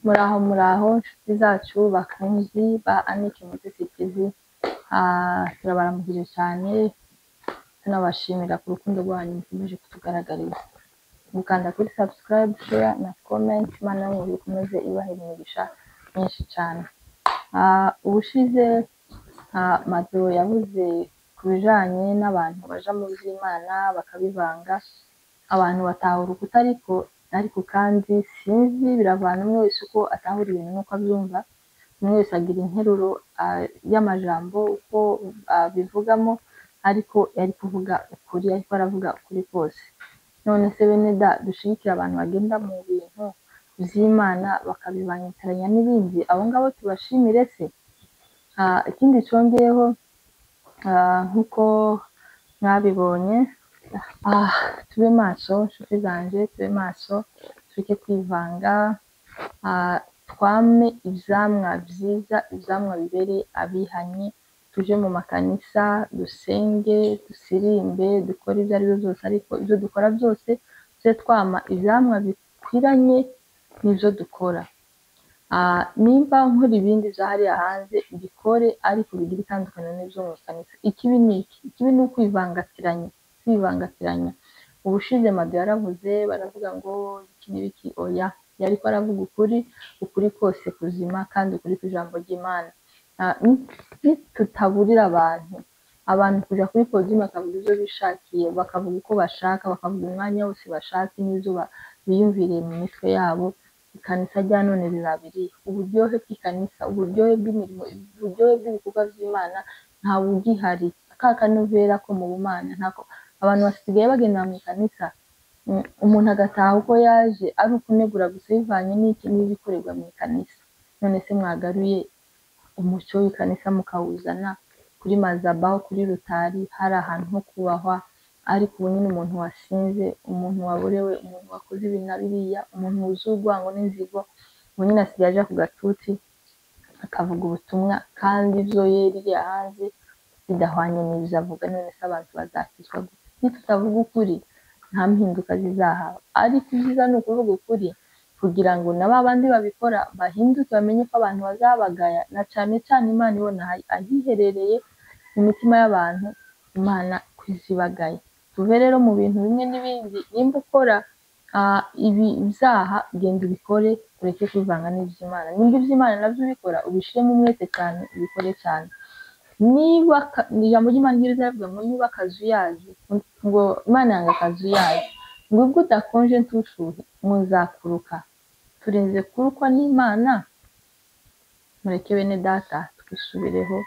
Muraho nshuti zacu bakunzi ba Anike Mutesi TV, turabaramukije cyane tunabashimira ku rukundo rwanyu mukomeje kutugaragariza, mukanda kuri subscribe, share na comment. Imana yo ikomeze ibahe imigisha myinshi cyane. Ubushize Mado yavuze ku bijanye n'abantu baja mu by'Imana bakabivanga, abantu batahura urukuta ariko kandi sinzi biravana umwe wese uko atahura ibintu nuko abyumva. Umwe wese agira interuro y'amajambo uko bivugamo, ariko yari kuvuga ukuri, ariko aravuga ukuri kose. None se bene da dushigikira abantu bagenda mu bintu by'Imana bakabibangitiranya n'ibindi, abo ngabo tubashimire se? Ikindi congeyeho nkuko mwabibonye, tube maso nshuti zanje, tube maso, tureke kwivanga, twame ivyamwa vyiza, ivyamwa bibereye abihanye, tuje mu makanisa dusenge, dusirimbe, dukora ibyo ari byo byose, ariko ibyo dukora byose tuje twama ivyamwa bikwiranye n'ivyo dukora. Nimba nkora ibindi vya hariya hanze bikore, ariko bigira itandukaniro n'ivyo mu kanisa. Ikibi ni iki? Ikibi ni kwivangatiranya. Ubushize Mado yaravuze, baravuga ngo iki n'ibiki. Oya, yariko aravuga ukuri kose kuzima, kandi ukuri kw'ijambo ry'Imana. Nitutaburira abantu kuja kuri podium bakavuga ivyo bishakiye, bakavuga uko bashaka, bakavuga umwanya wose bashatse n'ivyo biyumviriye mu mitwe yabo, ikanisa rya none rirabiri. Uburyohe bw'ikanisa, uburyohe bw'imirimo, uburyohe bw'ibikorwa vy'Imana nta bugihari. Akanovera ko mu bumana ntako. Abantu basigaye bagenda mu kanisa, umuntu agataha uko yaje, ari ukunegura gusa bivanye n'ibikorerwa mu kanisa. None se mwagaruye umuco w'ikanisa mukawuzana kuri mazabaho, kuri rutari, hari ahantu ho kubahwa, ariko ubu nyine umuntu wasinze, umuntu waborewe, umuntu wakoze ibintu na biriya, umuntu wuzuye urwango n'inzigo, ubu nyine asigaye aja ku gatuti akavuga ubutumwa, kandi ivyo yeriye hanze bidahwanye n'ivyo avuga. None se abantu bazakizwa gute? Nitutavuga ukuri nta mpinduka zizahaba, ariko ivyiza ni ukuvuga ukuri kugira ngo na babandi babikora bahinduke, bamenye ko abantu bazabagaya, na cane cane Imana ibona ahiherereye mu mitima y'abantu, Imana kwizibagaye. Tuve rero mu bintu bimwe n'ibindi. Nimba ukora ibi vyaha, genda ubikore, ureke kwivanga n'ivy'Imana. Nimba ivy'Imana navyo ubikora, ubishiremo umwete cyane, ubikore cyane. Niba ijambo ry'Imana rivuga ngo niba akazuyaje, ngo Imana yanga akazuyaje, ngo ubwo udakonje ntushuhe, muzakuruka. Turinze kurukwa n'Imana, mureke bene data twisubireho,